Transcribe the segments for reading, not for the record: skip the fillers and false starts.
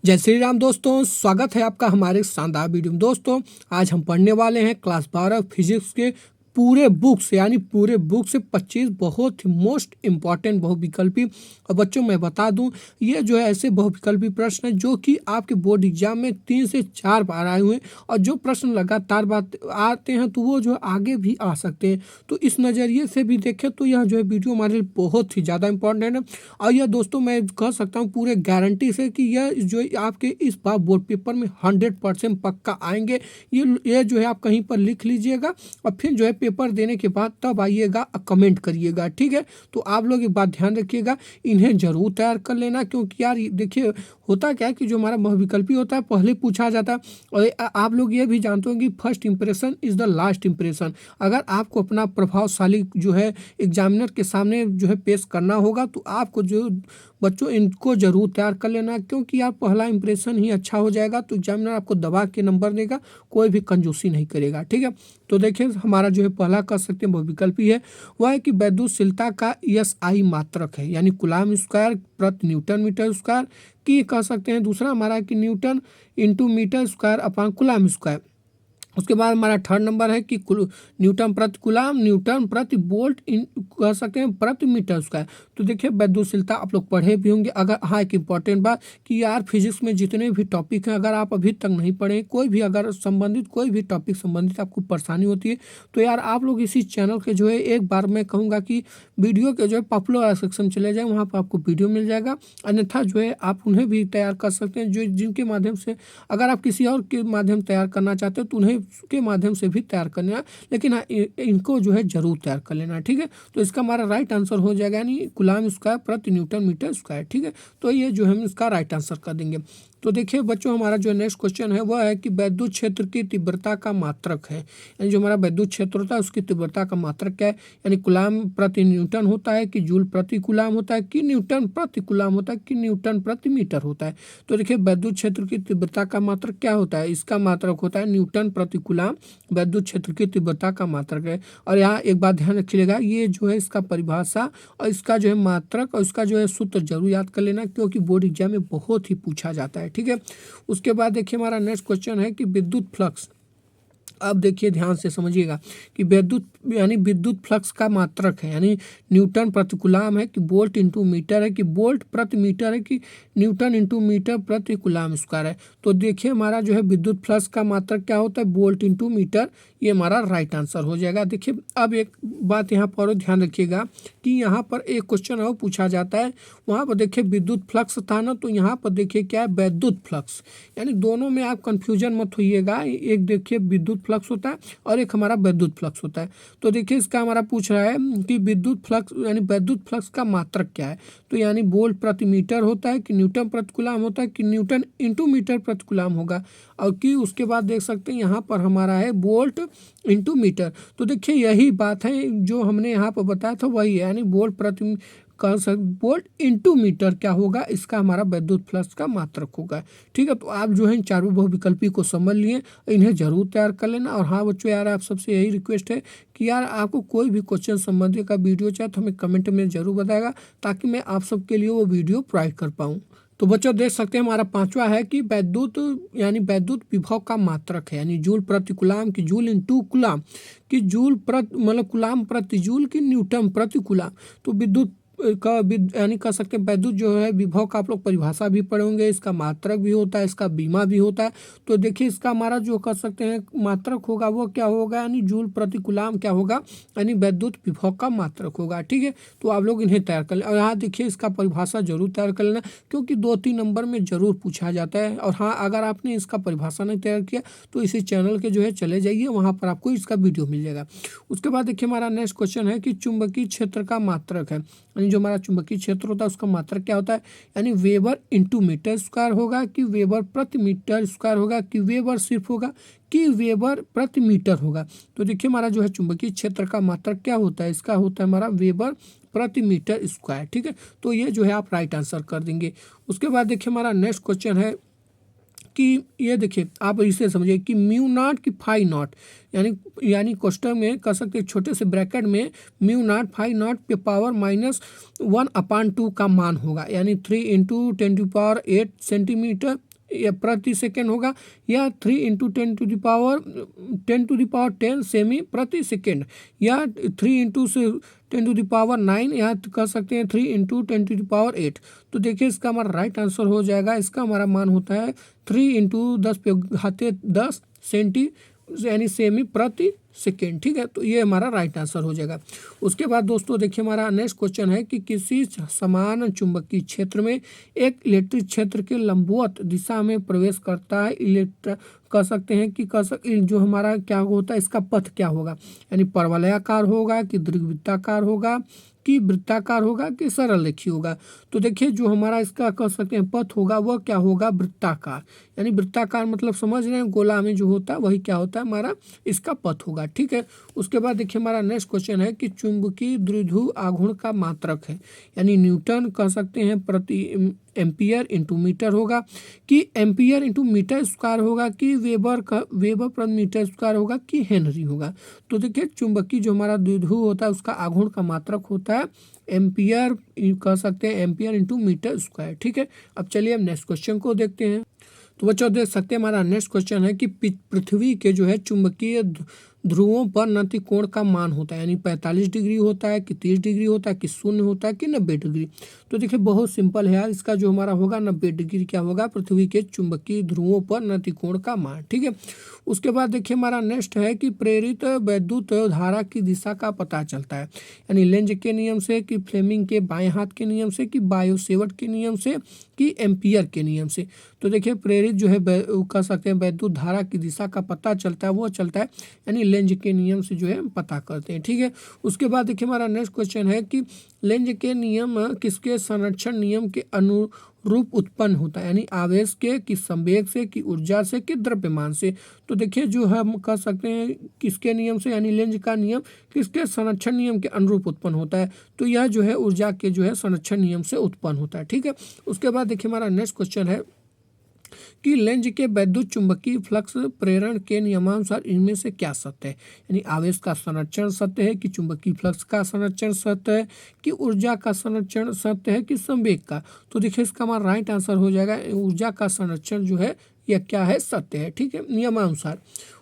जय श्री राम दोस्तों, स्वागत है आपका हमारे शानदार वीडियो में। दोस्तों आज हम पढ़ने वाले हैं क्लास 12 फिजिक्स के पूरे बुक्स पूरे बुक से 25 बहुत ही मोस्ट इम्पॉर्टेंट बहुविकल्पी। और बच्चों मैं बता दूं, ये जो है ऐसे बहुविकल्पी प्रश्न हैं जो कि आपके बोर्ड एग्जाम में 3 से 4 बार आए हुए हैं। और जो प्रश्न लगातार बात आते हैं तो वो जो आगे भी आ सकते हैं। तो इस नज़रिए से भी देखें तो यह जो है वीडियो हमारे लिए बहुत ही ज़्यादा इंपॉर्टेंट है। और यह दोस्तों मैं कह सकता हूँ पूरे गारंटी से कि यह जो आपके इस बार बोर्ड पेपर में 100% पक्का आएंगे। ये जो है आप कहीं पर लिख लीजिएगा और फिर जो है पेपर देने के बाद तब आइएगा कमेंट करिएगा, ठीक है। तो आप लोग एक बात ध्यान रखिएगा, इन्हें जरूर तैयार कर लेना, क्योंकि यार देखिए होता क्या है कि जो हमारा बहुविकल्पी होता है पहले पूछा जाता है। और आप लोग ये भी जानते हो कि first impression is the last impression. अगर आपको अपना प्रभावशाली जो है एग्जामिनर के सामने जो है पेश करना होगा तो आपको जो बच्चों इनको जरूर तैयार कर लेना, क्योंकि यार पहला इंप्रेशन ही अच्छा हो जाएगा तो एग्जामिनर आपको दबा के नंबर देगा, कोई भी कंजूसी नहीं करेगा, ठीक है। तो देखिए हमारा जो है पहला कर सकते हैं बहुविकल्पी है वह है कि वैद्युतशीलता का SI मात्रक है, यानी कूलाम स्क्वायर प्रति न्यूटन मीटर स्क्वायर की कह सकते हैं। दूसरा हमारा है कि newton into metre square upon coulomb square. उसके बाद हमारा थर्ड नंबर है कि न्यूटन प्रति कूलाम न्यूटन प्रति वोल्ट कह सकते हैं प्रति मीटर स्क्वायर। तो देखिए वैद्युतशीलता आप लोग पढ़े भी होंगे। अगर हाँ एक इम्पॉर्टेंट बात कि यार फिजिक्स में जितने भी टॉपिक हैं अगर आप अभी तक नहीं पढ़े, कोई भी अगर संबंधित कोई भी टॉपिक संबंधित आपको परेशानी होती है तो यार आप लोग इसी चैनल के जो है एक बार मैं कहूँगा कि वीडियो के जो है पॉपुलर सेक्शन चले जाए, वहाँ पर आपको वीडियो मिल जाएगा। अन्यथा जो है आप उन्हें भी तैयार कर सकते हैं, जो जिनके माध्यम से अगर आप किसी और के माध्यम तैयार करना चाहते हो तो उन्हें के माध्यम से भी तैयार करना है, लेकिन हाँ इनको जो है जरूर तैयार कर लेना, ठीक है। तो इसका हमारा राइट आंसर हो जाएगा यानी कूलाम स्क्वायर प्रति न्यूटन मीटर स्क्वायर, ठीक है। तो ये जो हम इसका राइट आंसर कर देंगे। तो देखिए बच्चों हमारा जो नेक्स्ट क्वेश्चन है वह है कि विद्युत क्षेत्र की तीव्रता का मात्रक है, यानी जो हमारा विद्युत क्षेत्र होता है उसकी तीव्रता का मात्रक क्या है, यानी कूलाम प्रति न्यूटन होता है कि जूल प्रति कूलाम होता है कि न्यूटन प्रति कूलाम होता है कि न्यूटन प्रति मीटर होता है। तो देखिए विद्युत क्षेत्र की तीव्रता का मात्रक क्या होता है, इसका मात्रक होता है न्यूटन प्रति कूलाम, विद्युत क्षेत्र की तीव्रता का मात्रक है। और यहाँ एक बात ध्यान रखिएगा, ये जो है इसका परिभाषा और इसका जो है मात्रक और इसका जो है सूत्र जरूर याद कर लेना, क्योंकि बोर्ड एग्जाम में बहुत ही पूछा जाता है, ठीक है। उसके बाद देखिए हमारा नेक्स्ट क्वेश्चन है कि विद्युत फ्लक्स। अब देखिए ध्यान से समझिएगा कि विद्युत फ्लक्स का मात्रक है, यानी न्यूटन प्रति कूलाम है कि वोल्ट इंटू मीटर है कि वोल्ट प्रति मीटर है कि न्यूटन इंटू मीटर प्रति कूलाम स्क्वायर है। तो देखिए हमारा जो है विद्युत फ्लक्स का मात्रक क्या होता है, वोल्ट इंटू मीटर, ये हमारा राइट आंसर हो जाएगा। देखिए अब एक बात यहाँ पर ध्यान रखिएगा कि यहाँ पर एक क्वेश्चन और पूछा जाता है, वहाँ पर देखिए विद्युत फ्लक्स था ना, तो यहाँ पर देखिए क्या है वैद्युत फ्लक्स, यानी दोनों में आप कंफ्यूजन मत होइएगा। एक देखिए विद्युत फ्लक्स होता है और एक हमारा वैद्युत फ्लक्स होता है। तो देखिए इसका हमारा पूछ रहा है कि विद्युत फ्लक्स यानी वैद्युत फ्लक्स का मात्रक क्या है, तो यानी वोल्ट प्रति मीटर होता है कि न्यूटन प्रति कूलाम होता है कि न्यूटन इंटू मीटर प्रति कूलाम होगा, और कि उसके बाद देख सकते हैं यहाँ पर हमारा है वोल्ट इंटू मीटर। तो देखिए यही बात है जो हमने यहाँ पर बताया था वही है, यानी वोल्ट प्रति वोल्ट इंटू मीटर क्या होगा, इसका हमारा विद्युत फ्लक्स का मात्रक होगा, ठीक है। तो आप जो है इन चारों बहुविकल्पी को समझ लिए, इन्हें जरूर तैयार कर लेना। और हाँ बच्चों यार आप सबसे यही रिक्वेस्ट है कि यार आपको कोई भी क्वेश्चन संबंधी का वीडियो चाहे तो हमें कमेंट में जरूर बताएगा, ताकि मैं आप सबके लिए वो वीडियो प्रोवाइड कर पाऊँ। तो बच्चों देख सकते हैं हमारा पांचवा है कि वैद्युत विभव का मात्रक है, यानी जूल प्रति कूलाम की जूल इंटू कूलाम की जूल प्रति मतलब कूलाम प्रति जूल की न्यूटन प्रति कूलाम। तो विद्युत का यानी कह सकते हैं वैद्युत जो है विभव का आप लोग परिभाषा भी पढ़े होंगे, इसका मात्रक भी होता है, इसका बीमा भी होता है। तो देखिए इसका हमारा जो कह सकते हैं मात्रक होगा वो क्या होगा, यानी जूल प्रति कूलाम क्या होगा, यानी वैद्युत विभव का मात्रक होगा, ठीक है। तो आप लोग इन्हें तैयार कर लें। और यहाँ देखिए इसका परिभाषा जरूर तैयार कर लेना, क्योंकि 2-3 नंबर में जरूर पूछा जाता है। और हाँ अगर आपने इसका परिभाषा नहीं तैयार किया तो इसी चैनल के जो है चले जाइए, वहाँ पर आपको इसका वीडियो मिल जाएगा। उसके बाद देखिए हमारा नेक्स्ट क्वेश्चन है कि चुंबकीय क्षेत्र का मात्रक है, यानी जो हमारा चुंबकीय क्षेत्र होता है उसका मात्रक क्या होता है, यानी वेबर इंटू मीटर स्क्वायर होगा कि वेबर प्रति मीटर स्क्वायर होगा कि वेबर सिर्फ होगा कि वेबर प्रति मीटर होगा। तो देखिए हमारा जो है चुंबकीय क्षेत्र का मात्रक क्या होता है, इसका होता है हमारा वेबर प्रति मीटर स्क्वायर, ठीक है। तो ये जो है आप राइट आंसर कर देंगे। उसके बाद देखिए हमारा नेक्स्ट क्वेश्चन है कि ये देखिए आप इसे समझिए कि म्यू नॉट की फाई नॉट, यानी क्वेश्चन में कह सकते हैं छोटे से ब्रैकेट में म्यू नॉट फाई नॉट पे पावर -1/2 का मान होगा, यानी 3 × 10⁸ सेंटीमीटर या प्रति सेकेंड होगा, या 3 इंटू 10 सेमी प्रति सेकेंड, या 3 इंटू 10⁹ या कर सकते हैं 3 इंटू 10⁸। तो देखिए इसका हमारा राइट आंसर हो जाएगा, इसका हमारा मान होता है 3 इंटू 10⁻10 सेंटी यानी सेमी प्रति सेकेंड। ठीक है, तो ये हमारा राइट आंसर हो जाएगा। उसके बाद दोस्तों देखिए हमारा नेक्स्ट क्वेश्चन है कि किसी समान चुंबकीय क्षेत्र में एक इलेक्ट्रिक क्षेत्र के लंबवत दिशा में प्रवेश करता है कह सकते हैं कि जो हमारा क्या होता है, इसका पथ क्या होगा, यानी परवलयाकार होगा कि दीर्घवृत्ताकार होगा कि वृत्ताकार होगा कि सरल रेखीय होगा। तो देखिए जो हमारा इसका कह सकते हैं पथ होगा वह क्या होगा, वृत्ताकार। यानी वृत्ताकार मतलब समझ रहे हैं, गोला में जो होता है वही क्या होता है हमारा इसका पथ होगा। ठीक है, उसके बाद देखिए हमारा नेक्स्ट क्वेश्चन है कि चुंबकीय द्विध्रुव आघूर्ण का मात्रक है, यानी न्यूटन कह सकते हैं प्रति एम्पियर इंटू मीटर होगा कि एम्पियर इंटू मीटर स्क्वायर होगा कि वेबर प्रति मीटर स्क्वायर होगा कि हेनरी होगा। तो देखिए चुंबकीय जो हमारा द्विध्रुव होता है उसका आघूर्ण का मात्रक होता है एम्पियर, कह सकते हैं एम्पियर इंटू मीटर स्क्वायर। ठीक है, अब चलिए हम नेक्स्ट क्वेश्चन को देखते हैं। तो बच्चों देख सकते हैं हमारा नेक्स्ट क्वेश्चन है कि पृथ्वी के जो है चुंबकीय ध्रुवों पर नति कोण का मान होता है, यानी 45 डिग्री होता है कि 30 डिग्री होता है कि 0 होता है कि 90 डिग्री। तो देखिए बहुत सिंपल है यार, इसका जो हमारा होगा 90 डिग्री क्या होगा, पृथ्वी के चुंबकीय ध्रुवों पर नति कोण का मान। ठीक है, उसके बाद देखिए हमारा नेक्स्ट है कि प्रेरित वैद्युत धारा की दिशा का पता चलता है, यानी लेंज के नियम से कि फ्लेमिंग के बाएं हाथ के नियम से कि बायो-सेवर्ट के नियम से कि एम्पियर के नियम से। तो देखिए प्रेरित जो है कह सकते हैं वैद्युत धारा की दिशा का पता चलता है, वो चलता है यानी लेंज के नियम से जो है पता करते हैं। ठीक है, उसके बाद देखिए हमारा नेक्स्ट क्वेश्चन है कि लेंज के नियम किसके संरक्षण नियम के अनुरूप उत्पन्न होता है, यानी आवेश के कि संवेग से कि ऊर्जा से कि द्रव्यमान से। तो देखिए जो हम कह सकते हैं किसके नियम से, यानी लेंज का नियम किसके संरक्षण नियम के अनुरूप उत्पन्न होता है, तो यह जो है ऊर्जा के जो है संरक्षण नियम से उत्पन्न होता है। ठीक है, उसके बाद देखिए हमारा नेक्स्ट क्वेश्चन है कि लेंज के वैद्युत चुंबकीय फ्लक्स प्रेरण के नियमानुसार इनमें से क्या सत्य है, यानी आवेश का संरक्षण सत्य है कि चुंबकीय फ्लक्स का संरक्षण सत्य है कि ऊर्जा का संरक्षण सत्य है कि संवेग का। तो देखिए इसका हमारा राइट आंसर हो जाएगा ऊर्जा का संरक्षण जो है यह क्या है, सत्य है। ठीक है, नियमानुसार।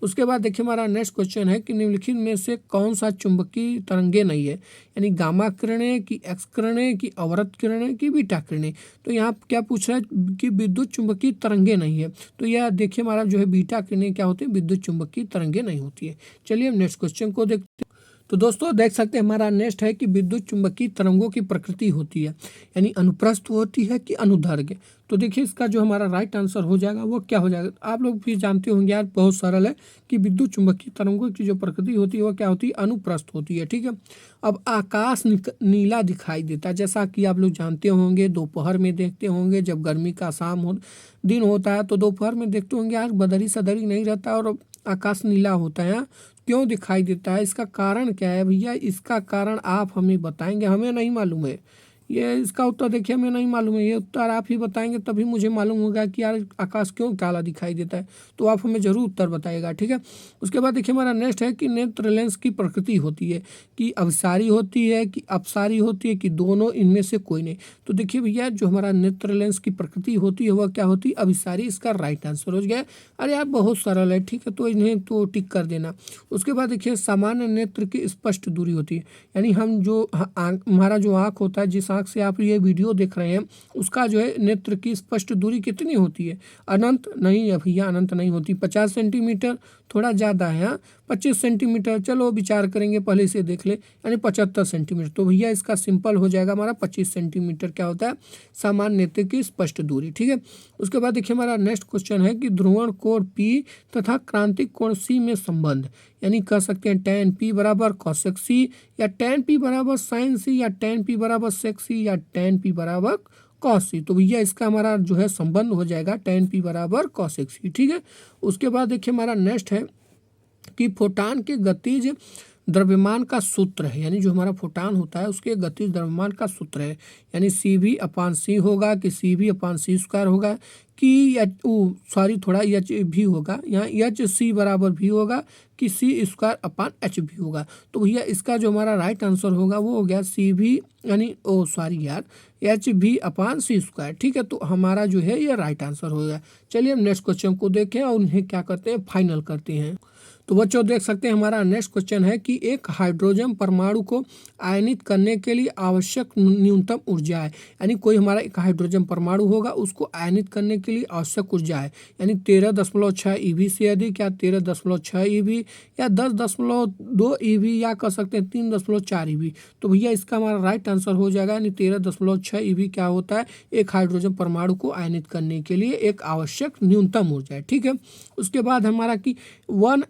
उसके बाद देखिए हमारा नेक्स्ट क्वेश्चन है कि निम्नलिखित में से कौन सा चुंबकीय तरंगे नहीं है, यानी गामा किरणें कि एक्स किरणें कि अवरत किरणें कि बीटा किरणें। तो यहाँ क्या पूछ रहा है कि विद्युत चुंबकीय तरंगे नहीं है, तो यह देखिए हमारा जो है बीटा किरणें क्या होती है, विद्युत चुंबकीय तरंगे नहीं होती है। चलिए हम नेक्स्ट क्वेश्चन को देखते हैं। तो दोस्तों देख सकते हैं हमारा नेक्स्ट है कि विद्युत चुंबकीय तरंगों की प्रकृति होती है, यानी अनुप्रस्थ होती है कि अनुदैर्घ्य। तो देखिए इसका जो हमारा राइट आंसर हो जाएगा वो क्या हो जाएगा, आप लोग भी जानते होंगे यार, बहुत सरल है कि विद्युत चुंबकीय तरंगों की जो प्रकृति होती है वो क्या होती है, अनुप्रस्थ होती है। ठीक है, अब आकाश नीला दिखाई देता है, जैसा कि आप लोग जानते होंगे, दोपहर में देखते होंगे जब गर्मी का दिन होता है तो दोपहर में देखते होंगे यार बदरी सदरी नहीं रहता और आकाश नीला होता है। क्यों दिखाई देता है, इसका कारण क्या है भैया, इसका कारण आप हमें बताएंगे, हमें नहीं मालूम है। ये इसका उत्तर देखिए हमें नहीं मालूम है, ये उत्तर आप ही बताएंगे तभी मुझे मालूम होगा कि यार आकाश क्यों काला दिखाई देता है, तो आप हमें जरूर उत्तर बताइएगा। ठीक है, उसके बाद देखिए हमारा नेक्स्ट है कि नेत्र लेंस की प्रकृति होती है कि अभिसारी होती है कि अपसारी होती है कि दोनों, इनमें से कोई नहीं। तो देखिए भैया जो हमारा नेत्र लेंस की प्रकृति होती है वह क्या होती है, अभिसारी। इसका राइट आंसर हो गया। अरे यार बहुत सरल है, ठीक है, तो इन्हें तो टिक कर देना। उसके बाद देखिए सामान्य नेत्र की स्पष्ट दूरी होती है, यानी हम जो हमारा जो आँख होता है, जिस आँख से आप ये वीडियो देख रहे हैं उसका जो है नेत्र की स्पष्ट दूरी कितनी होती है, अनंत नहीं है भैया, अनंत नहीं होती, 50 सेंटीमीटर थोड़ा ज़्यादा है, 25 सेंटीमीटर, चलो विचार करेंगे, पहले इसे देख ले, यानी 75 सेंटीमीटर। तो भैया इसका सिंपल हो जाएगा हमारा 25 सेंटीमीटर क्या होता है, सामान्य नेत्र की स्पष्ट दूरी। ठीक है, उसके बाद देखिए हमारा नेक्स्ट क्वेश्चन है कि ध्रुवण कोण P तथा क्रांतिक कोण C में संबंध, यानी कह सकते हैं tan P बराबर cosec C या tan P बराबर sin C या tan P बराबर sec C या tan P बराबर cos C। तो भैया इसका हमारा जो है संबंध हो जाएगा tan P बराबर cosec C। ठीक है, उसके बाद देखिए हमारा नेक्स्ट है कि फोटान के गतिज द्रव्यमान का सूत्र है, यानी जो हमारा फोटान होता है उसके गतिज द्रव्यमान का सूत्र है, यानी CV/C होगा कि CV/C² होगा कि थोड़ा एच भी होगा, यहाँ HC बराबर भी होगा कि C²/H भी होगा। तो भैया इसका जो हमारा राइट आंसर होगा वो हो गया CV यानी HV/C²। ठीक है, तो हमारा जो है ये राइट आंसर होगा। चलिए हम नेक्स्ट क्वेश्चन को देखें और उन्हें क्या करते हैं, फाइनल करते हैं। तो बच्चों देख सकते हैं हमारा नेक्स्ट क्वेश्चन है कि एक हाइड्रोजन परमाणु को आयनित करने के लिए आवश्यक न्यूनतम ऊर्जा है, यानी कोई हमारा एक हाइड्रोजन परमाणु होगा उसको आयनित करने के लिए आवश्यक ऊर्जा है, यानी 13.6 EV से अधिक या 13.6 EV या 10.2 EV या कह सकते हैं 3.4 EV। तो भैया इसका हमारा राइट आंसर हो जाएगा, यानी 13.6 EV क्या होता है, एक हाइड्रोजन परमाणु को आयनित करने के लिए एक आवश्यक न्यूनतम ऊर्जा है। ठीक है, उसके बाद हमारा कि 1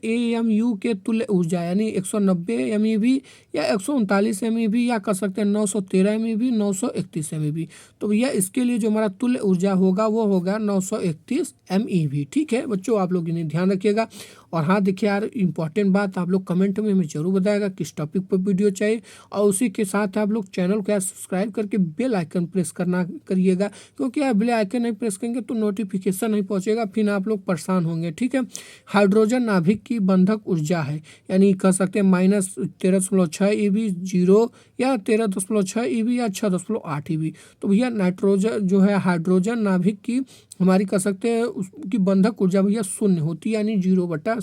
AMU के तुल्य ऊर्जा यानी 190 MeV या 139 MeV या कह सकते हैं 913 MeV 931 MeV। तो भैया इसके लिए जो हमारा तुल्य ऊर्जा होगा वो होगा 931 MeV। ठीक है बच्चों, आप लोग इन्हें ध्यान रखिएगा। और हाँ देखिए यार, इंपॉर्टेंट बात आप लोग कमेंट में हमें जरूर बताएगा किस टॉपिक पर वीडियो चाहिए, और उसी के साथ आप लोग चैनल को सब्सक्राइब करके बेल आइकन प्रेस करना करिएगा, क्योंकि आप बेल आइकन नहीं प्रेस करेंगे तो नोटिफिकेशन नहीं पहुंचेगा, फिर आप लोग परेशान होंगे। ठीक है, हाइड्रोजन नाभिक की बंधक ऊर्जा है, यानी कह सकते हैं -13.6 EV 0 या 13.6 EV या 6.8 EV। तो भैया नाइट्रोजन जो है हाइड्रोजन नाभिक की हमारी कह सकते हैं उसकी बंधक ऊर्जा भैया 0 होती है, यानी 0/0।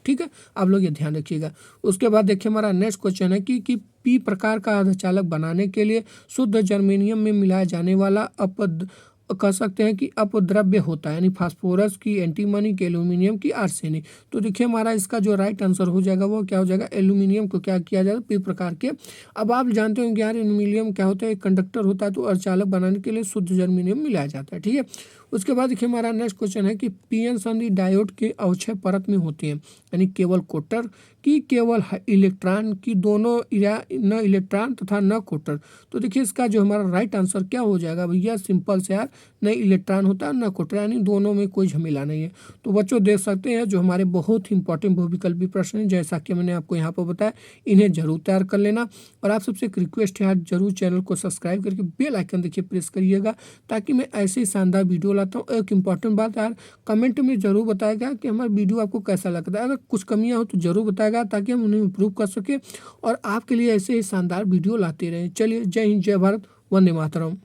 ठीक है, आप लोग ये ध्यान रखिएगा। उसके बाद देखिए हमारा नेक्स्ट क्वेश्चन है कि P प्रकार का अर्धचालक बनाने के लिए शुद्ध जर्मेनियम में मिलाया जाने वाला कह सकते हैं कि अपद्रव्य होता है, यानी फास्फोरस की, एंटीमनी की, एल्यूमिनियम की, आर्सेनिक। तो देखिए हमारा इसका जो राइट आंसर हो जाएगा वो क्या हो जाएगा, एल्यूमिनियम को क्या किया जाएगा, P प्रकार के। अब आप जानते होंगे यार एल्यूमिनियम क्या होता है, एक कंडक्टर होता है, तो अर्धचालक बनाने के लिए शुद्ध जर्मेनियम मिलाया जाता है। ठीक है, उसके बाद देखिए हमारा नेक्स्ट क्वेश्चन है कि पीएन संधि डायोड के अवक्षय परत में होते हैं, यानी केवल कोटर की केवल इलेक्ट्रॉन की, दोनों या न इलेक्ट्रॉन तथा न कोटर। तो देखिए इसका जो हमारा राइट आंसर क्या हो जाएगा भैया, सिंपल से यार न इलेक्ट्रॉन होता है न कोटर, यानी दोनों में कोई झमेला नहीं है। तो बच्चों देख सकते हैं जो हमारे बहुत ही इंपॉर्टेंट बहुविकल्पी प्रश्न हैं, जैसा कि मैंने आपको यहाँ पर बताया, इन्हें जरूर तैयार कर लेना। और आप सबसे एक रिक्वेस्ट है यार, जरूर चैनल को सब्सक्राइब करके बेल आइकन देखिए प्रेस करिएगा, ताकि मैं ऐसे ही शानदार वीडियो लाता हूँ। एक इंपॉर्टेंट बात यार, कमेंट में जरूर बताएगा कि हमारा वीडियो आपको कैसा लगता है, अगर कुछ कमियां हो तो जरूर बताएगा, ताकि हम उन्हें इम्प्रूव कर सके और आपके लिए ऐसे ही शानदार वीडियो लाते रहें। चलिए, जय हिंद, जय भारत, वंदे मातरम।